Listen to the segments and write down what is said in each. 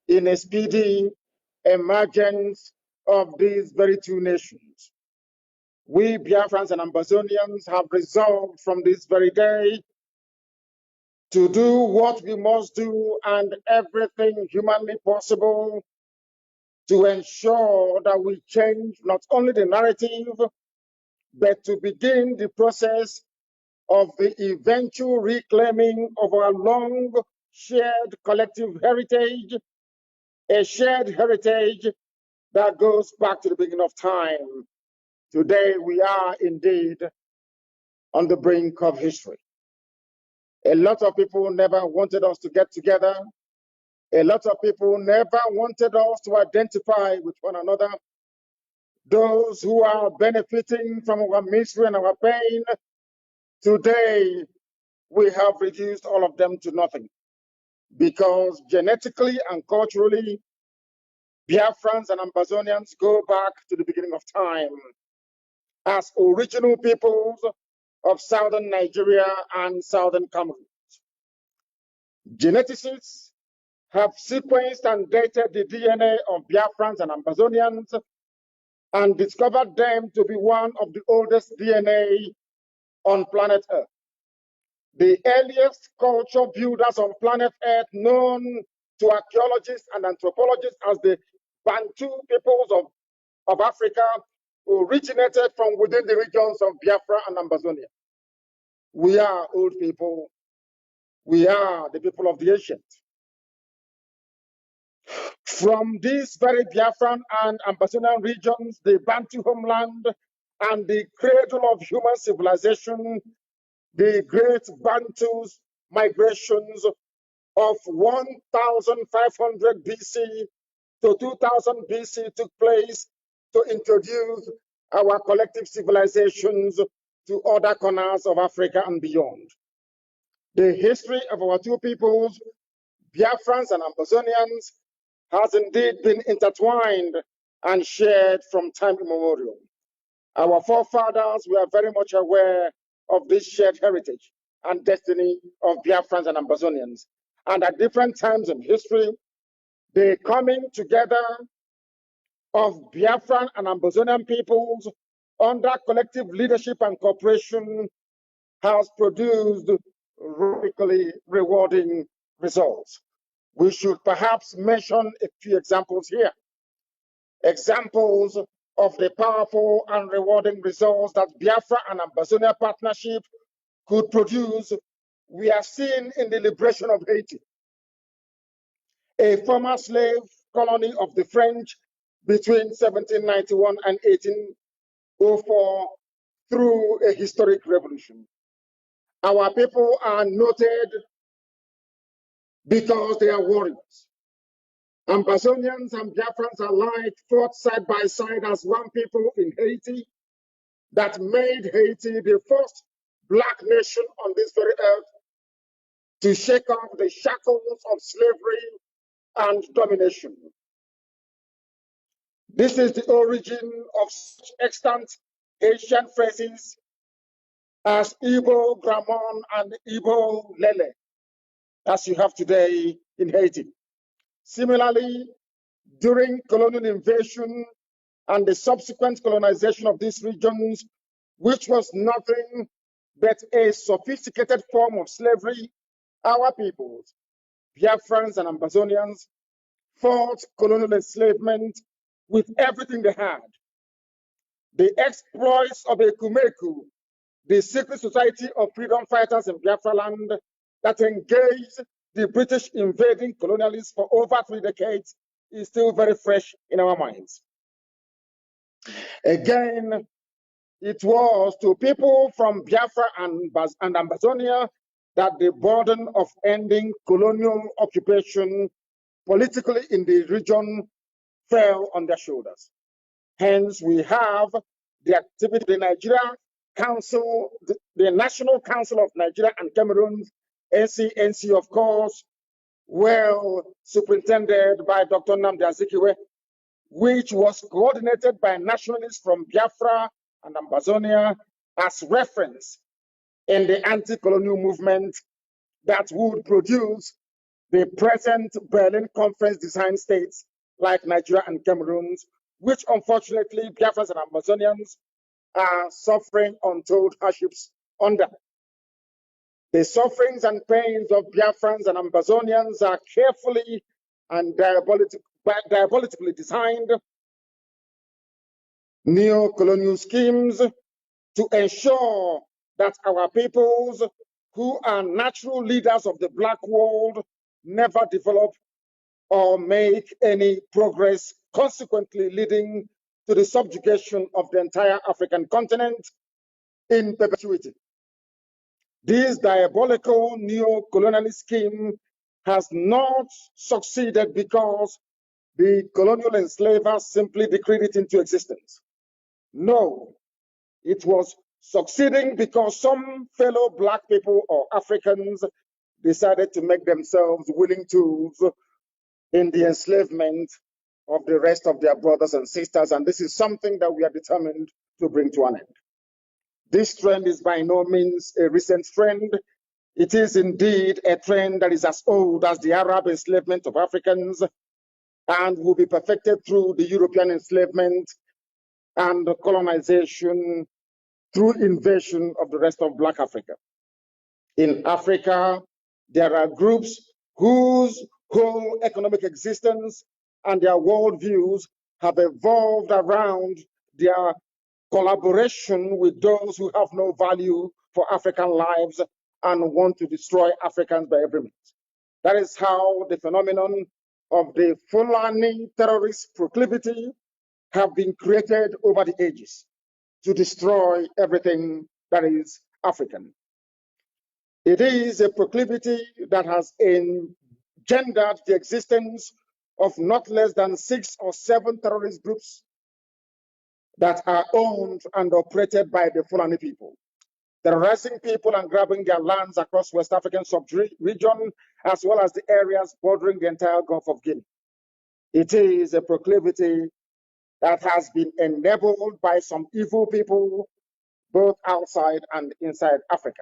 in a speedy emergence of these very two nations. We Biafrans and Ambazonians have resolved from this very day to do what we must do and everything humanly possible to ensure that we change not only the narrative, but to begin the process of the eventual reclaiming of our long shared collective heritage, a shared heritage that goes back to the beginning of time. Today, we are indeed on the brink of history. A lot of people never wanted us to get together. A lot of people never wanted us to identify with one another. Those who are benefiting from our misery and our pain, today we have reduced all of them to nothing. Because genetically and culturally, Biafrans and Ambazonians go back to the beginning of time as original peoples of southern Nigeria and southern Cameroon. Geneticists have sequenced and dated the DNA of Biafrans and Ambazonians and discovered them to be one of the oldest DNA on planet Earth. The earliest culture builders on planet Earth, known to archaeologists and anthropologists as the Bantu peoples of Africa, originated from within the regions of Biafra and Ambazonia. We are old people. We are the people of the ancient. From these very Biafran and Ambazonian regions, the Bantu homeland and the cradle of human civilization, the great Bantus migrations of 1500 BC to 2000 BC took place to introduce our collective civilizations to other corners of Africa and beyond. The history of our two peoples, Biafrans and Ambazonians, has indeed been intertwined and shared from time immemorial. Our forefathers were very much aware of this shared heritage and destiny of Biafrans and Ambazonians. And at different times in history, the coming together of Biafran and Ambazonian peoples under collective leadership and cooperation has produced radically rewarding results. We should perhaps mention a few examples here. Examples of the powerful and rewarding results that Biafra and Ambazonia partnership could produce, we are seen in the liberation of Haiti, a former slave colony of the French between 1791 and 1804 through a historic revolution. Our people are noted because they are warriors. Ambazonians and Biafrans alike fought side by side as one people in Haiti that made Haiti the first black nation on this very earth to shake off the shackles of slavery and domination. This is the origin of such extant Haitian phrases as Igbo Gramon and Igbo Lele, as you have today in Haiti. Similarly, during colonial invasion and the subsequent colonization of these regions, which was nothing but a sophisticated form of slavery, our peoples, Biafrans and Ambazonians, fought colonial enslavement with everything they had. The exploits of Ekumeku, the secret society of freedom fighters in Biafra land that engaged the British invading colonialists for over 3 decades, is still very fresh in our minds. Again, it was to people from Biafra and Ambazonia that the burden of ending colonial occupation politically in the region fell on their shoulders. Hence, we have the activity of the Nigeria Council, the National Council of Nigeria and Cameroon, NCNC, of course, well superintended by Dr. Nnamdi Azikiwe, which was coordinated by nationalists from Biafra and Ambazonia as reference in the anti-colonial movement that would produce the present Berlin Conference designed states like Nigeria and Cameroon, which unfortunately Biafrans and Amazonians are suffering untold hardships under. The sufferings and pains of Biafrans and Ambazonians are carefully and diabolically designed neo-colonial schemes to ensure that our peoples, who are natural leaders of the Black world, never develop or make any progress, consequently leading to the subjugation of the entire African continent in perpetuity. This diabolical neo-colonialist scheme has not succeeded because the colonial enslavers simply decreed it into existence. No, it was succeeding because some fellow Black people or Africans decided to make themselves willing tools in the enslavement of the rest of their brothers and sisters, and this is something that we are determined to bring to an end. This trend is by no means a recent trend. It is indeed a trend that is as old as the Arab enslavement of Africans and will be perfected through the European enslavement and colonization through invasion of the rest of Black Africa. In Africa, there are groups whose whole economic existence and their worldviews have evolved around their collaboration with those who have no value for African lives and want to destroy Africans by every means. That is how the phenomenon of the Fulani terrorist proclivity have been created over the ages to destroy everything that is African. It is a proclivity that has engendered the existence of not less than 6 or 7 terrorist groups that are owned and operated by the Fulani people, terrorizing people and grabbing their lands across West African sub-region, as well as the areas bordering the entire Gulf of Guinea. It is a proclivity that has been enabled by some evil people, both outside and inside Africa.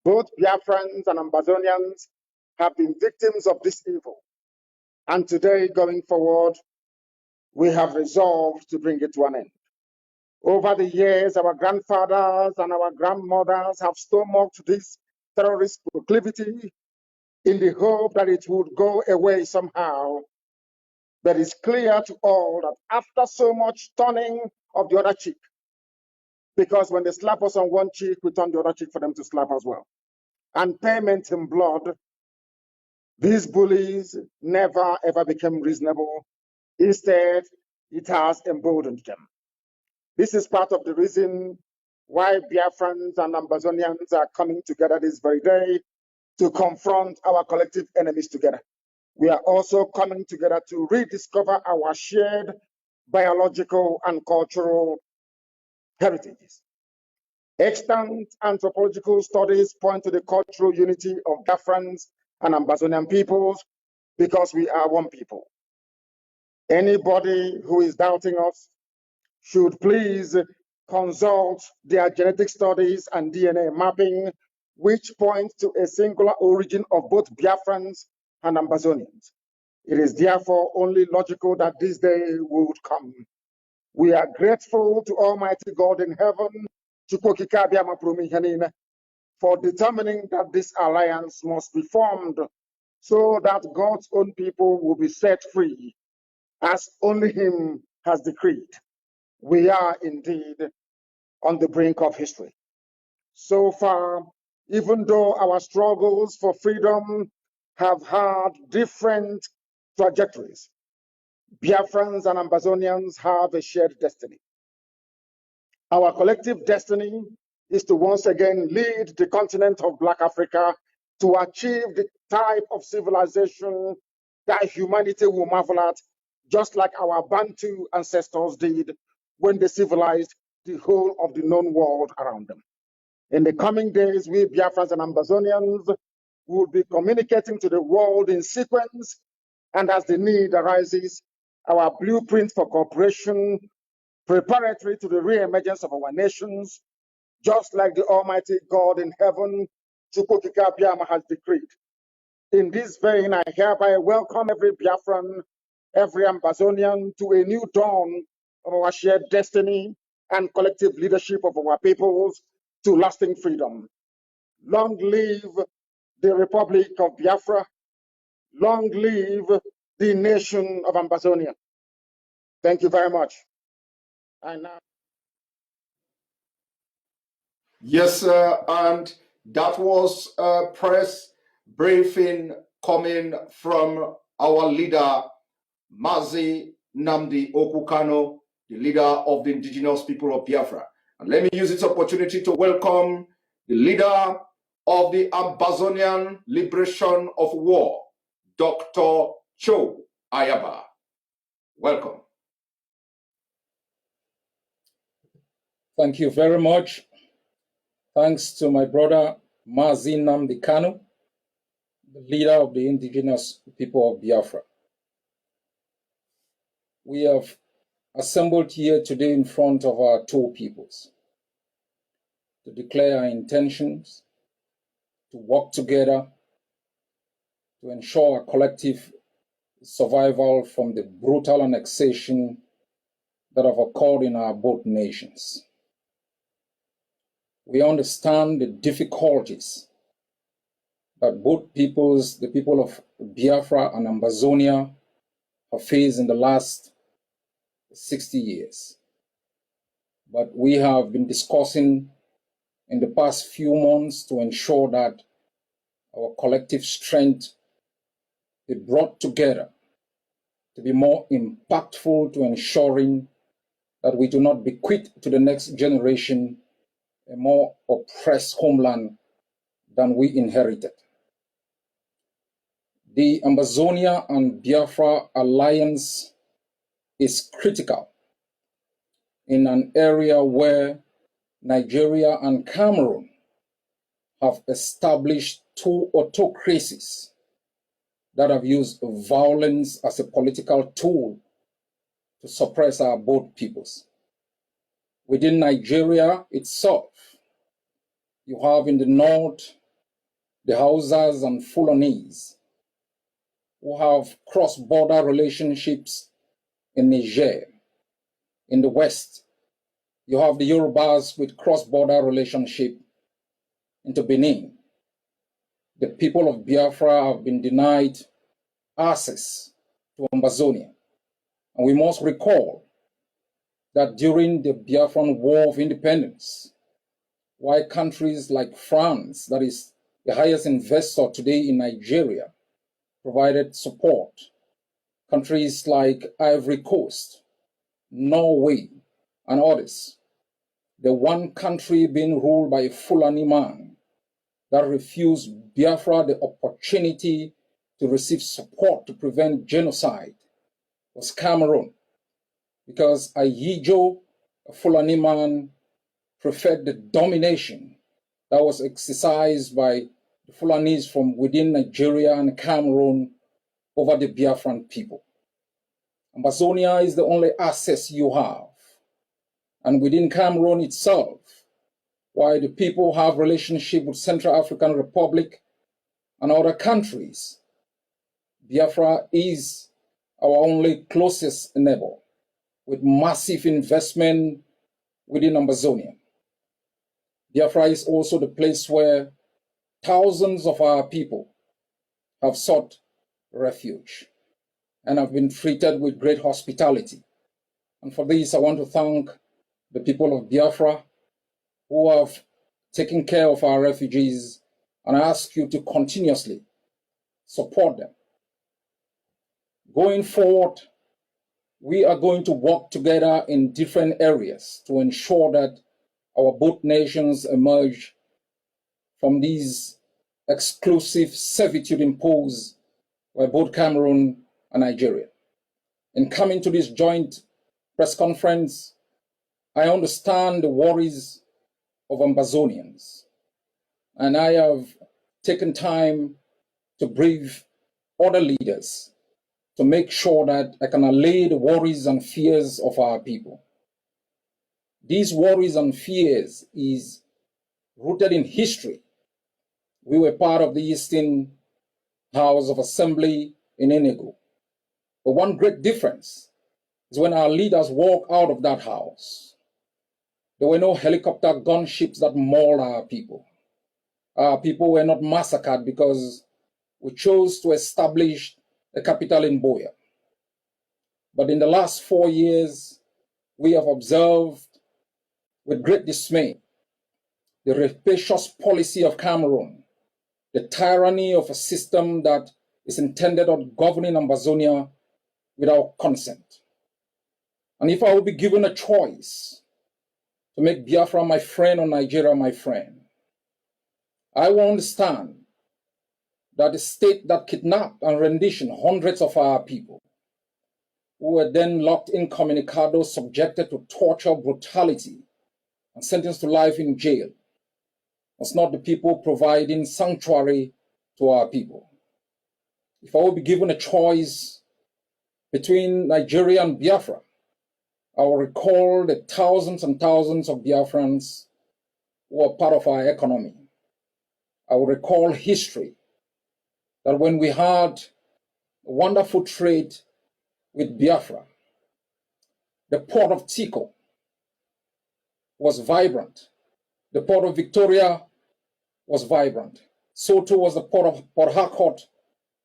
Both Biafrans and Ambazonians have been victims of this evil. And today, going forward, we have resolved to bring it to an end. Over the years, our grandfathers and our grandmothers have stomached this terrorist proclivity in the hope that it would go away somehow. But it's clear to all that after so much turning of the other cheek, because when they slap us on one cheek, we turn the other cheek for them to slap as well, and payment in blood, these bullies never ever became reasonable. Instead, it has emboldened them. This is part of the reason why Biafrans and Ambazonians are coming together this very day to confront our collective enemies together. We are also coming together to rediscover our shared biological and cultural heritages. Extant anthropological studies point to the cultural unity of Biafrans and Ambazonian peoples because we are one people. Anybody who is doubting us should please consult their genetic studies and DNA mapping, which point to a singular origin of both Biafrans and Ambazonians. It is therefore only logical that this day would come. We are grateful to Almighty God in heaven, for determining that this alliance must be formed so that God's own people will be set free, as only Him has decreed. We are indeed on the brink of history. So far, even though our struggles for freedom have had different trajectories, Biafrans and Ambazonians have a shared destiny. Our collective destiny is to once again lead the continent of Black Africa to achieve the type of civilization that humanity will marvel at, just like our Bantu ancestors did when they civilized the whole of the known world around them. In the coming days, we Biafrans and Ambazonians will be communicating to the world in sequence, and as the need arises, our blueprint for cooperation preparatory to the re-emergence of our nations, just like the Almighty God in heaven, Chukwukika Abiyama, has decreed. In this vein, I hereby welcome every Biafran, every Ambazonian to a new dawn of our shared destiny and collective leadership of our peoples to lasting freedom. Long live the Republic of Biafra. Long live the nation of Ambazonia. Thank you very much. And now. Yes, sir, and that was a press briefing coming from our leader, Mazi Nnamdi Kanu, the leader of the indigenous people of Biafra. And let me use this opportunity to welcome the leader of the Ambazonian Liberation of War, Dr. Cho Ayaba. Welcome. Thank you very much. Thanks to my brother Mazi Nnamdi Kanu, the leader of the indigenous people of Biafra. We have assembled here today in front of our two peoples to declare our intentions to work together to ensure our collective survival from the brutal annexation that have occurred in our both nations. We understand the difficulties that both peoples, the people of Biafra and Ambazonia, have faced in the last 60 years. But we have been discussing in the past few months to ensure that our collective strength be brought together to be more impactful to ensuring that we do not bequeath to the next generation a more oppressed homeland than we inherited. The Ambazonia and Biafra alliance is critical in an area where Nigeria and Cameroon have established two autocracies that have used violence as a political tool to suppress our both peoples. Within Nigeria itself, you have in the north the Hausas and Fulanese who have cross-border relationships in Niger. In the west, you have the Yorubas with cross-border relationship into Benin. The people of Biafra have been denied access to Ambazonia. And we must recall that during the Biafran War of Independence, while countries like France, that is the highest investor today in Nigeria, provided support, countries like Ivory Coast, Norway, and others, the one country being ruled by a Fulani man that refused Biafra the opportunity to receive support to prevent genocide was Cameroon, because Ayijo, a Fulani man, preferred the domination that was exercised by the Fulanis from within Nigeria and Cameroon over the Biafran people. Ambazonia is the only access you have. And within Cameroon itself, while the people have relationship with Central African Republic and other countries, Biafra is our only closest neighbor with massive investment within Ambazonia. Biafra is also the place where thousands of our people have sought refuge and have been treated with great hospitality. And for this, I want to thank the people of Biafra who have taken care of our refugees, and I ask you to continuously support them. Going forward, we are going to work together in different areas to ensure that our both nations emerge from these exclusive servitude imposed by both Cameroon and Nigeria. In coming to this joint press conference, I understand the worries of Ambazonians, and I have taken time to brief other leaders to make sure that I can allay the worries and fears of our people. These worries and fears is rooted in history. We were part of the Eastern House of Assembly in Enugu. But one great difference is when our leaders walk out of that house, there were no helicopter gunships that mauled our people. Our people were not massacred because we chose to establish a capital in Buea. But in the last 4 years, we have observed with great dismay the rapacious policy of Cameroon, the tyranny of a system that is intended on governing Ambazonia without consent. And if I will be given a choice to make Biafra my friend or Nigeria my friend, I will understand that the state that kidnapped and renditioned hundreds of our people, who were then locked incommunicado, subjected to torture, brutality, and sentenced to life in jail, was not the people providing sanctuary to our people. If I will be given a choice between Nigeria and Biafra, I will recall the thousands and thousands of Biafrans who are part of our economy. I will recall history, that when we had a wonderful trade with Biafra, the port of Tico was vibrant. The port of Victoria was vibrant. So too was the port of Port Harcourt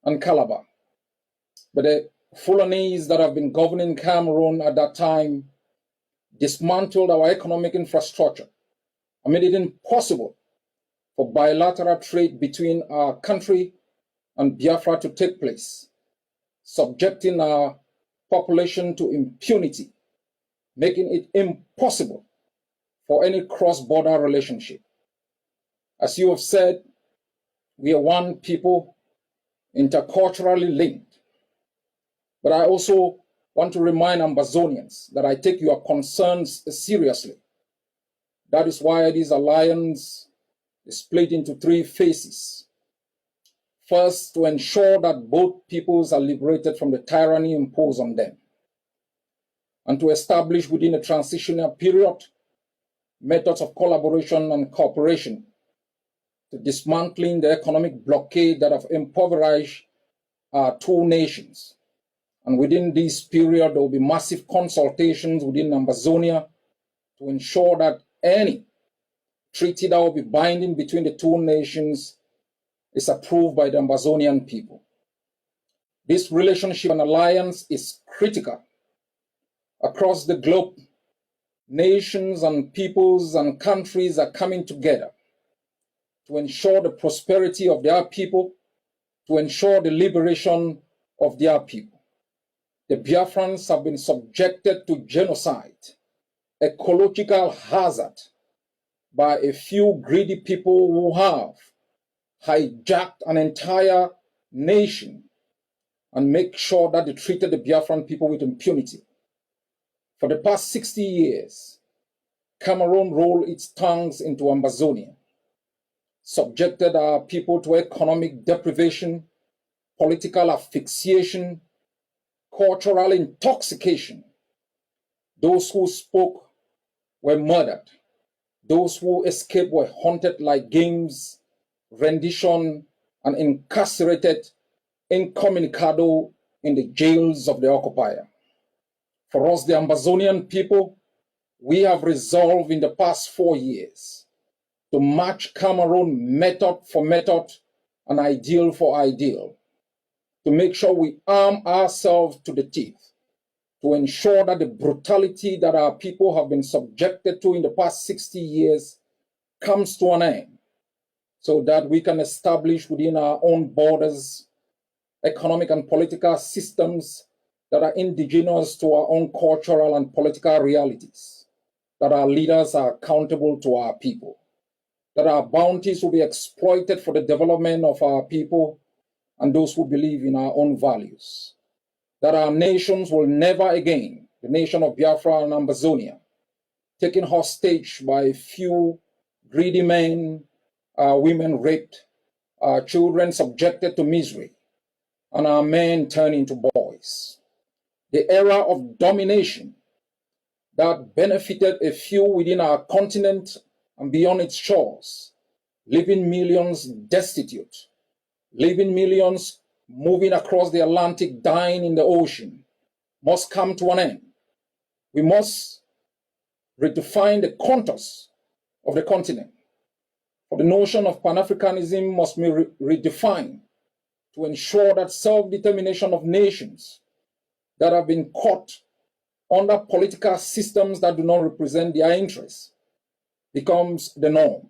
and Calabar. But the Fulanese that have been governing Cameroon at that time dismantled our economic infrastructure and made it impossible for bilateral trade between our country and Biafra to take place, subjecting our population to impunity, making it impossible for any cross-border relationship. As you have said, we are one people, interculturally linked. But I also want to remind Ambazonians that I take your concerns seriously. That is why this alliance is split into 3 phases. First, to ensure that both peoples are liberated from the tyranny imposed on them, and to establish within a transitional period methods of collaboration and cooperation to dismantling the economic blockade that have impoverished our 2 nations. And within this period, there will be massive consultations within Ambazonia to ensure that any treaty that will be binding between the 2 nations is approved by the Ambazonian people. This relationship and alliance is critical. Across the globe, nations and peoples and countries are coming together to ensure the prosperity of their people, to ensure the liberation of their people. The Biafrans have been subjected to genocide, ecological hazard, by a few greedy people who have hijacked an entire nation and make sure that they treated the Biafran people with impunity. For the past 60 years, Cameroon rolled its tongues into Ambazonia, subjected our people to economic deprivation, political asphyxiation, cultural intoxication. Those who spoke were murdered. Those who escaped were hunted like games, rendition, and incarcerated incommunicado in the jails of the occupier. For us, the Ambazonian people, we have resolved in the past 4 years to match Cameroon method for method and ideal for ideal, to make sure we arm ourselves to the teeth, to ensure that the brutality that our people have been subjected to in the past 60 years comes to an end, so that we can establish within our own borders economic and political systems that are indigenous to our own cultural and political realities, that our leaders are accountable to our people, that our bounties will be exploited for the development of our people and those who believe in our own values, that our nations will never again, the nation of Biafra and Ambazonia, taken hostage by a few greedy men, women raped, children subjected to misery, and our men turned into boys. The era of domination that benefited a few within our continent and beyond its shores, leaving millions destitute, leaving millions moving across the Atlantic, dying in the ocean, must come to an end. We must redefine the contours of the continent. For the notion of Pan-Africanism must be redefined to ensure that self-determination of nations that have been caught under political systems that do not represent their interests becomes the norm.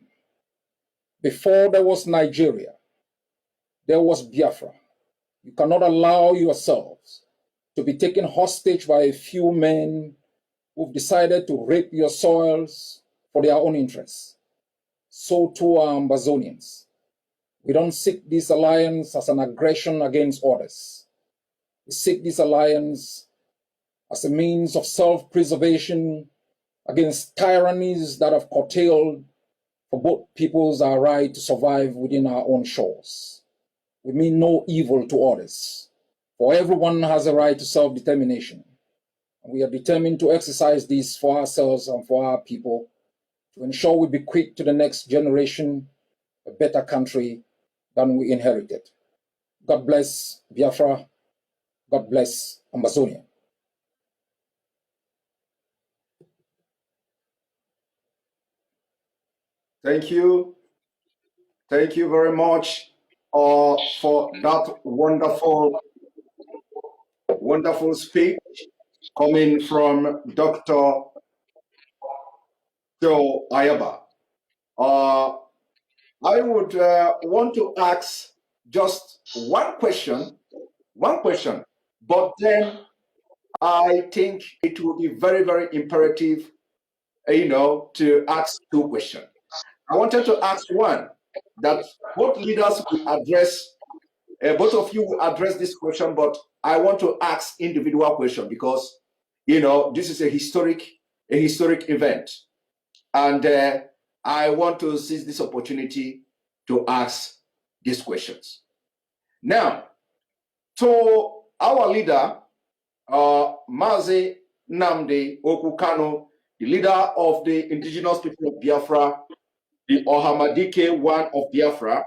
Before there was Nigeria, there was Biafra. You cannot allow yourselves to be taken hostage by a few men who've decided to rape your soils for their own interests. So too are Ambazonians. We don't seek this alliance as an aggression against others. We seek this alliance as a means of self-preservation against tyrannies that have curtailed for both peoples our right to survive within our own shores. We mean no evil to others, for everyone has a right to self-determination. And we are determined to exercise this for ourselves and for our people to ensure we bequeath to the next generation a better country than we inherited. God bless Biafra. God bless Ambazonia. Thank you. Thank you very much for that wonderful speech coming from Dr. Cho Ayaba. I would want to ask just one question, but then I think it would be very, very imperative, to ask two questions. I wanted to ask one that both leaders will address, both of you will address this question, but I want to ask individual question because, this is a historic event. And I want to seize this opportunity to ask these questions. Now, to our leader, Mazi Nnamdi Kanu, the leader of the indigenous people of Biafra, the Ohamadike one of Biafra,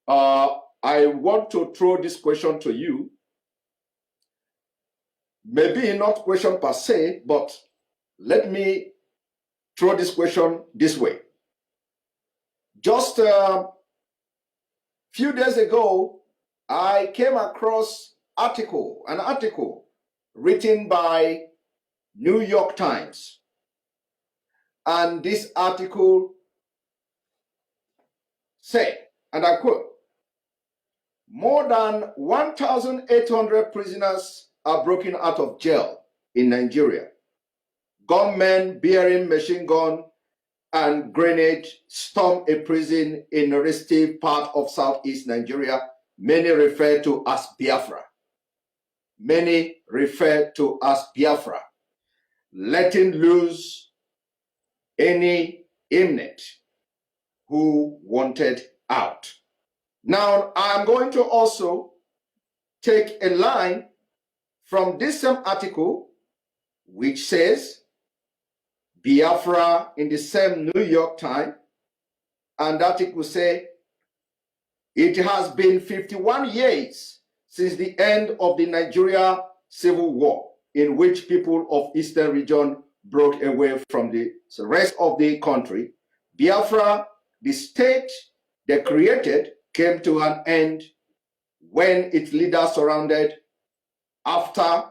I want to throw this question to you. Maybe not question per se, but let me throw this question this way. Just a few days ago, I came across an article written by New York Times. And this article said, and I quote, "More than 1,800 prisoners are broken out of jail in Nigeria. Gunmen bearing machine gun and grenade storm a prison in a restive part of southeast Nigeria. Many refer to as Biafra. Many refer to as Biafra, letting loose any inmate who wanted out." Now, I'm going to also take a line from this same article, which says Biafra in the same New York Times, and that article say, "It has been 51 years since the end of the Nigeria Civil War, in which people of Eastern region broke away from the rest of the country. Biafra, the state they created, came to an end when its leaders surrendered after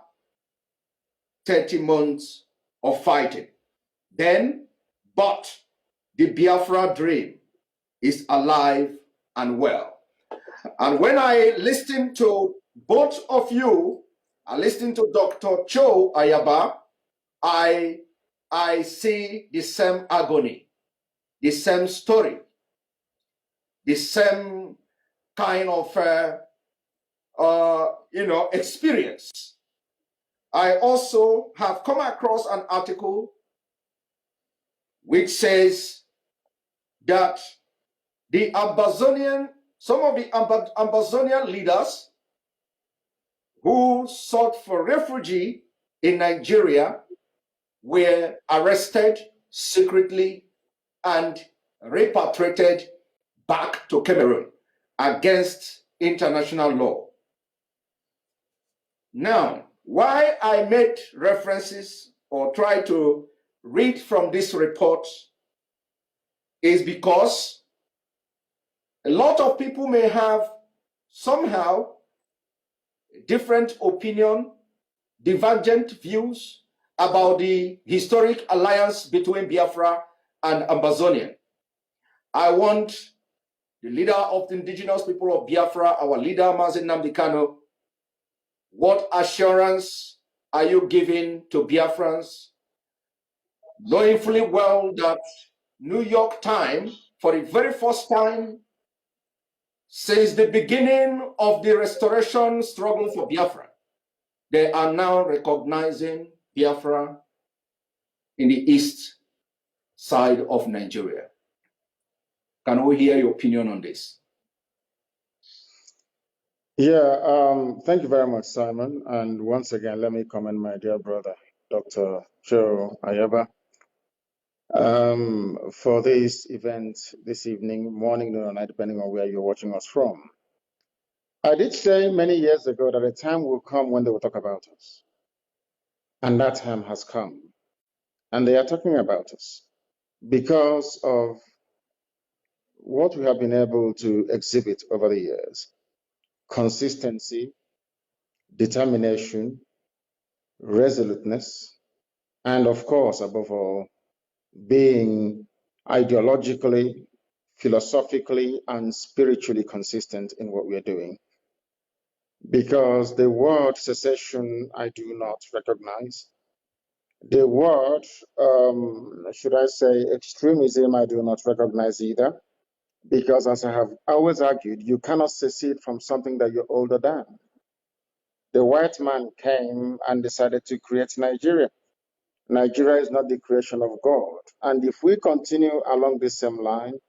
30 months of fighting. But the Biafra dream is alive and well." And when I listen to both of you, I listen to Dr. Cho Ayaba, I see the same agony, the same story, the same kind of experience. I also have come across an article which says that some of the Ambazonian leaders who sought for refuge in Nigeria were arrested secretly and repatriated back to Cameroon against international law. Now, why I made references or try to read from this report is because a lot of people may have somehow different opinion, divergent views about the historic alliance between Biafra and Ambazonia. I want the leader of the indigenous people of Biafra, our leader Mazi Nnamdi Kanu, what assurance are you giving to Biafrans, knowing fully well that New York Times, for the very first time since the beginning of the restoration struggle for Biafra, they are now recognizing Biafra in the east side of Nigeria. Can we hear your opinion on this? Yeah, thank you very much, Simon. And once again, let me commend my dear brother, Dr. Cho Ayaba, for this event this evening, morning, noon, or night, depending on where you're watching us from. I did say many years ago that a time will come when they will talk about us. And that time has come. And they are talking about us because of what we have been able to exhibit over the years: consistency, determination, resoluteness, and of course, above all, being ideologically, philosophically, and spiritually consistent in what we are doing. Because the word secession, I do not recognize. The word, should I say, extremism, I do not recognize either. Because as I have always argued, you cannot secede from something that you're older than. The white man came and decided to create Nigeria. Nigeria is not the creation of God. And if we continue along this same line,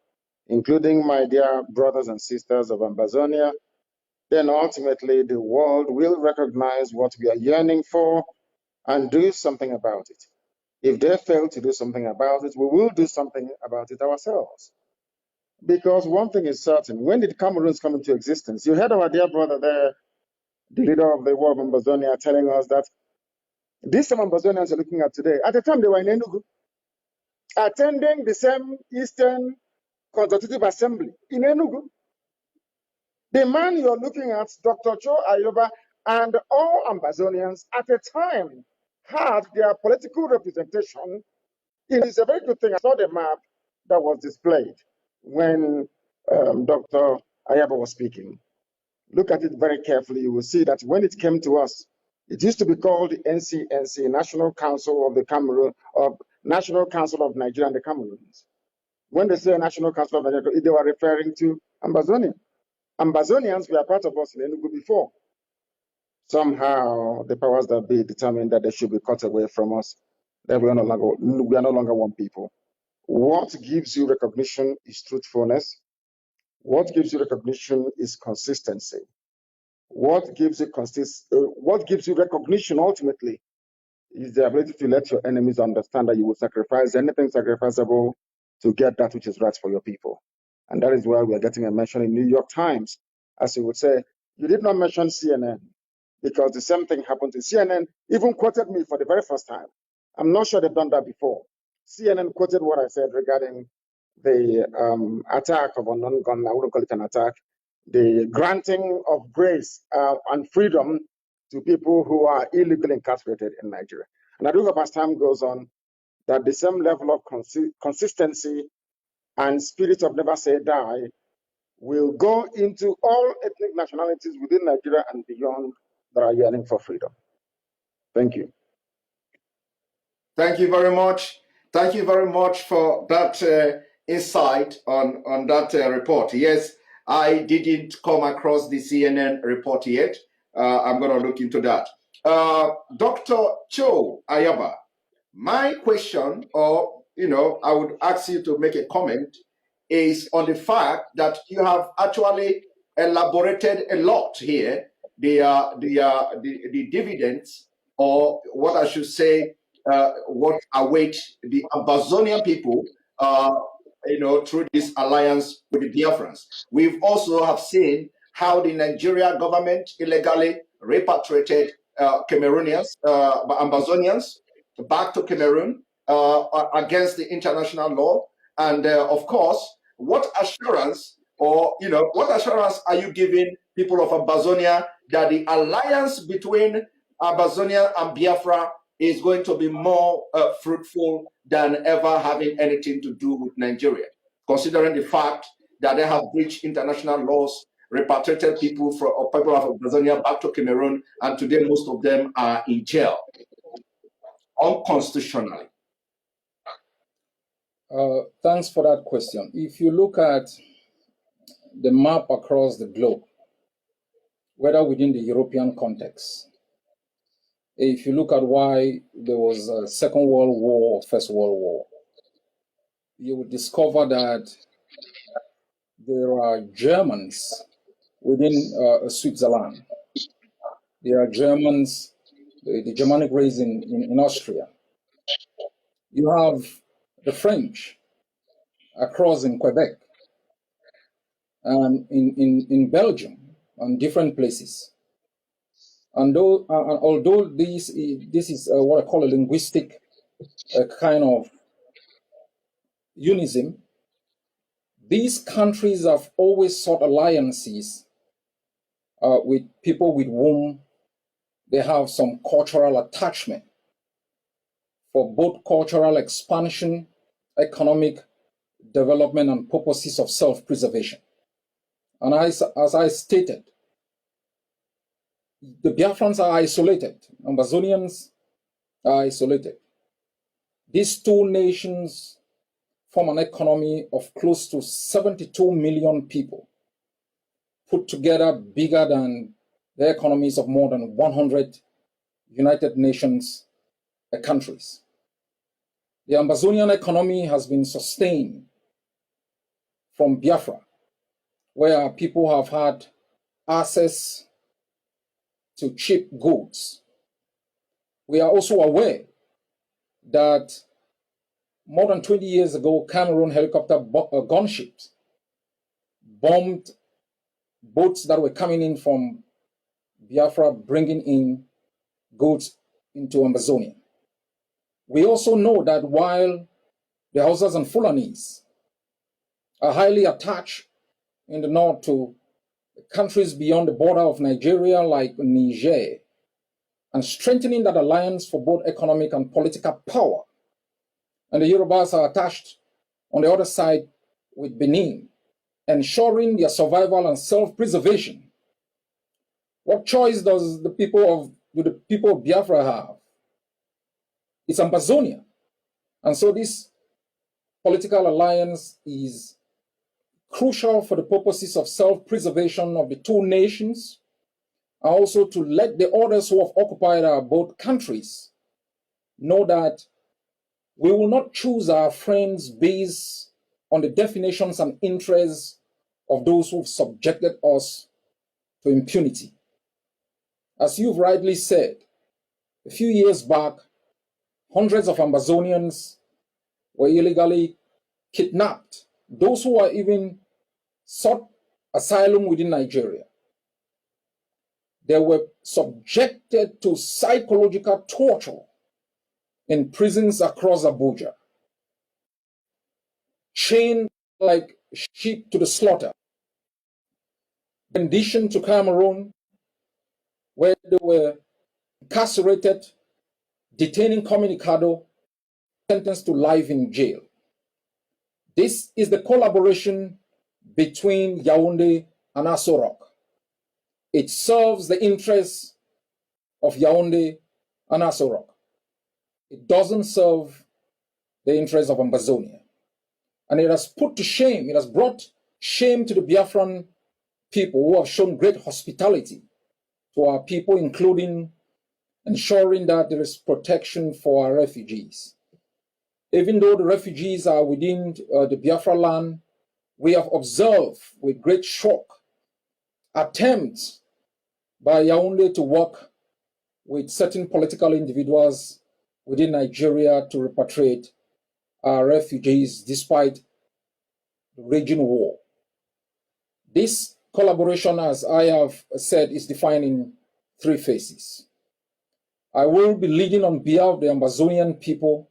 including my dear brothers and sisters of Ambazonia, then ultimately the world will recognize what we are yearning for and do something about it. If they fail to do something about it, we will do something about it ourselves. Because one thing is certain, when did Cameroons come into existence? You heard our dear brother there, the leader of the war of Ambazonia, telling us that these same Ambazonians are looking at today. At the time, they were in Enugu, attending the same Eastern Constitutive Assembly in Enugu. The man you're looking at, Dr. Cho Ayaba, and all Ambazonians at a time had their political representation. It is a very good thing. I saw the map that was displayed when Dr. Ayaba was speaking. Look at it very carefully. You will see that when it came to us, it used to be called the NCNC, National Council of the Cameroon, of National Council of Nigeria and the Cameroons. When they say National Council of Nigeria, they were referring to Ambazonia. Ambazonians were part of us in Enugu before. Somehow, the powers that be determined that they should be cut away from us, that we are no longer one people. What gives you recognition is truthfulness. What gives you recognition is consistency. What gives you recognition ultimately is the ability to let your enemies understand that you will sacrifice anything sacrificable to get that which is right for your people. And that is why we are getting a mention in New York Times. As you would say, you did not mention CNN, because the same thing happened to CNN, even quoted me for the very first time. I'm not sure they've done that before. CNN quoted what I said regarding the attack of a non-gun, I wouldn't call it an attack, the granting of grace and freedom to people who are illegally incarcerated in Nigeria. And I do hope as time goes on that the same level of consistency and spirit of never say die will go into all ethnic nationalities within Nigeria and beyond that are yearning for freedom. Thank you. Thank you very much. Thank you very much for that insight on that report. Yes, I didn't come across the CNN report yet. I'm going to look into that. Dr. Cho Ayaba, my question, or, I would ask you to make a comment, is on the fact that you have actually elaborated a lot here, the dividends, or what I should say, what await the Ambazonian people, through this alliance with the Biafrans. We've also have seen how the Nigeria government illegally repatriated Cameroonians, Ambazonians, back to Cameroon against the international law. And of course, what assurance are you giving people of Ambazonia that the alliance between Ambazonia and Biafra is going to be more fruitful than ever having anything to do with Nigeria, considering the fact that they have breached international laws, repatriated people of Ambazonia back to Cameroon, and today most of them are in jail unconstitutionally? Thanks for that question. If you look at the map across the globe, whether within the European context, if you look at why there was a Second World War or First World War, you will discover that there are Germans within Switzerland. There are Germans, the Germanic race in Austria. You have the French across in Quebec and in Belgium and different places. And although this is what I call a linguistic kind of unism, these countries have always sought alliances with people with whom they have some cultural attachment for both cultural expansion, economic development, and purposes of self-preservation. And as I stated, the Biafrans are isolated. Ambazonians are isolated. These two nations form an economy of close to 72 million people, put together bigger than the economies of more than 100 United Nations countries. The Ambazonian economy has been sustained from Biafra, where people have had access to cheap goods. We are also aware that more than 20 years ago, Cameroon helicopter gunships bombed boats that were coming in from Biafra, bringing in goods into Ambazonia. We also know that while the Hausas and Fulanis are highly attached in the north to countries beyond the border of Nigeria like Niger, and strengthening that alliance for both economic and political power, and the Yorubas are attached on the other side with Benin, ensuring their survival and self-preservation. What choice does the people of Biafra have? It's Ambazonia. And so this political alliance is crucial for the purposes of self-preservation of the two nations, and also to let the others who have occupied our both countries know that we will not choose our friends based on the definitions and interests of those who've subjected us to impunity. As you've rightly said, a few years back, hundreds of Ambazonians were illegally kidnapped. Those who were even sought asylum within Nigeria, they were subjected to psychological torture in prisons across Abuja, chained like sheep to the slaughter. In addition to Cameroon, where they were incarcerated, detaining communicado, sentenced to life in jail. This is the collaboration between Yaoundé and Aso Rock. It serves the interests of Yaoundé and Aso Rock. It doesn't serve the interests of Ambazonia. And it has put to shame, it has brought shame to the Biafran people who have shown great hospitality to our people, including ensuring that there is protection for our refugees. Even though the refugees are within the Biafra land, we have observed with great shock attempts by Yaoundé to work with certain political individuals within Nigeria to repatriate our refugees despite the raging war. This collaboration, as I have said, is defined in 3 phases. I will be leading on behalf of the Ambazonian people,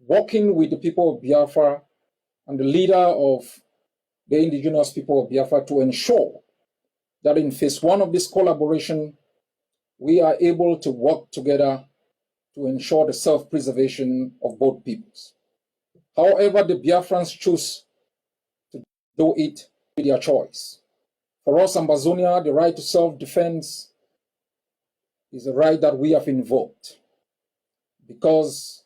working with the people of Biafra and the leader of the indigenous people of Biafra to ensure that in phase 1 of this collaboration, we are able to work together to ensure the self-preservation of both peoples. However, the Biafrans choose to do it with their choice. For us, Ambazonia, the right to self-defense is a right that we have invoked, because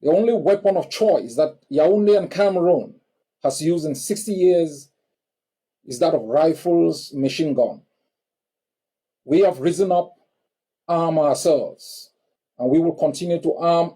the only weapon of choice that Yaoundé and Cameroon has used in 60 years is that of rifles, machine gun. We have risen up, arm ourselves, and we will continue to arm